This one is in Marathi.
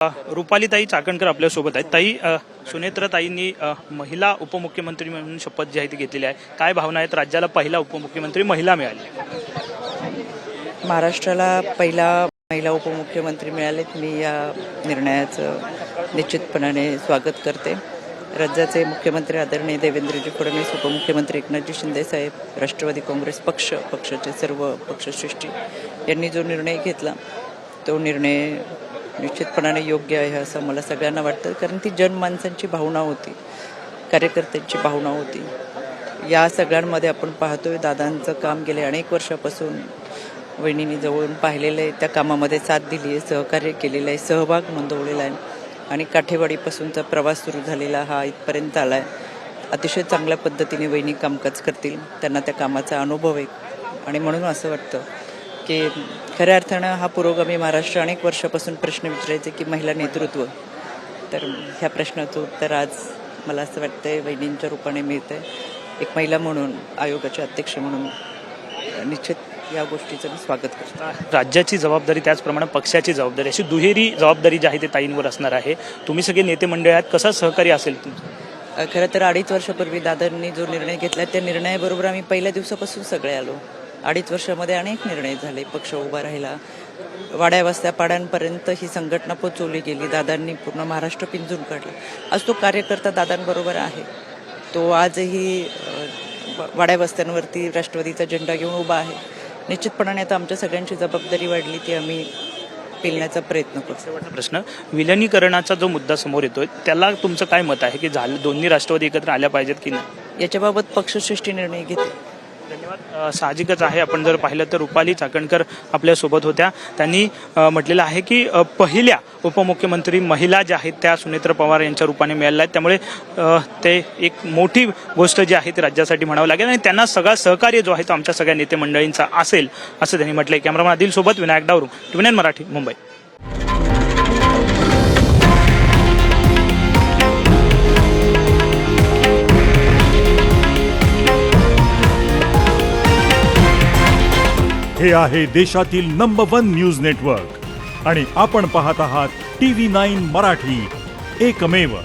रुपालीताई चाकणकर आपल्यासोबत आहेत. ताई, सुनेत्राताईंनी महिला उपमुख्यमंत्री म्हणून शपथ जी आहे ती घेतलेली आहे. काय भावना आहेत? राज्याला पहिला उपमुख्यमंत्री महिला मिळाली. महाराष्ट्राला पहिला महिला उपमुख्यमंत्री मिळालेत. मी या निर्णयाचं निश्चितपणाने स्वागत करते. राज्याचे मुख्यमंत्री आदरणीय देवेंद्रजी फडणवीस, उपमुख्यमंत्री एकनाथजी शिंदेसाहेब, राष्ट्रवादी काँग्रेस पक्षाचे सर्व पक्षश्रेष्ठी यांनी जो निर्णय घेतला तो निर्णय निश्चितपणाने योग्य आहे असं मला सगळ्यांना वाटतं. कारण ती जनमानसांची भावना होती, कार्यकर्त्यांची भावना होती. या सगळ्यांमध्ये आपण पाहतोय दादांचं काम गेले अनेक वर्षापासून वहिनींनी जवळून पाहिलेलं आहे. त्या कामामध्ये साथ दिली आहे, सहकार्य केलेलं आहे, सहभाग नोंदवलेला आहे आणि काठेवाडीपासूनचा प्रवास सुरू झालेला हा इथपर्यंत आला आहे. अतिशय चांगल्या पद्धतीने वहिनी कामकाज करतील, त्यांना त्या कामाचा अनुभव आहे आणि म्हणून असं वाटतं की खऱ्या अर्थानं हा पुरोगामी महाराष्ट्र अनेक वर्षापासून प्रश्न विचारायचे की महिला नेतृत्व, तर ह्या प्रश्नाचं उत्तर आज मला असं वाटतंय वहिनींच्या रूपाने मिळतंय. एक महिला म्हणून, आयोगाचे अध्यक्ष म्हणून निश्चित या गोष्टीचं मी स्वागत करतो. राज्याची जबाबदारी त्याचप्रमाणे पक्षाची जबाबदारी, अशी दुहेरी जबाबदारी जी आहे ती ताईंवर असणार आहे. तुम्ही सगळे नेते मंडळी आहात, कसा सहकारी असेल तुमचं? खरं तर 2.5 वर्षापूर्वी दादांनी जो निर्णय घेतला त्या निर्णयाबरोबर आम्ही पहिल्या दिवसापासून सगळे आलो. 2.5 वर्षामध्ये अनेक निर्णय झाले, पक्ष उभा राहिला, वाड्या वस्त्या पाड्यांपर्यंत ही संघटना पोचवली गेली. दादांनी पूर्ण महाराष्ट्र पिंजून काढला. आज तो कार्यकर्ता दादांबरोबर आहे. तो आजही वाड्या वस्त्यांवरती राष्ट्रवादीचा झेंडा घेऊन उभा आहे. निश्चितपणाने आता आमच्या सगळ्यांची जबाबदारी वाढली ती आम्ही पेलण्याचा प्रयत्न करतो. प्रश्न, विलिनीकरणाचा जो मुद्दा समोर येतोय त्याला तुमचं काय मत आहे की दोन्ही राष्ट्रवादी एकत्र आल्या पाहिजेत की नाही? याच्याबाबत पक्षश्रेष्ठी निर्णय घेते. धन्यवाद. साहजिकच आहे, आपण जर पाहिलं तर रुपाली चाकणकर आपल्यासोबत होत्या. त्यांनी म्हटलेलं आहे की पहिल्या उपमुख्यमंत्री महिला ज्या आहेत त्या सुनेत्रा पवार यांच्या रूपाने मिळाल्या आहेत. त्यामुळे ते एक मोठी गोष्ट जी आहे ती राज्यासाठी म्हणावं लागेल आणि त्यांना सगळा सहकार्य जो आहे तो आमच्या सगळ्या नेते मंडळींचा असेल असं त्यांनी म्हटलंय. कॅमेरामॅन आदिल सोबत विनायक डावरू, TVN मराठी, मुंबई. हे आहे देशातील नंबर 1 न्यूज नेटवर्क आणि आपण पाहत आहात TV9 मराठी, एकमेव.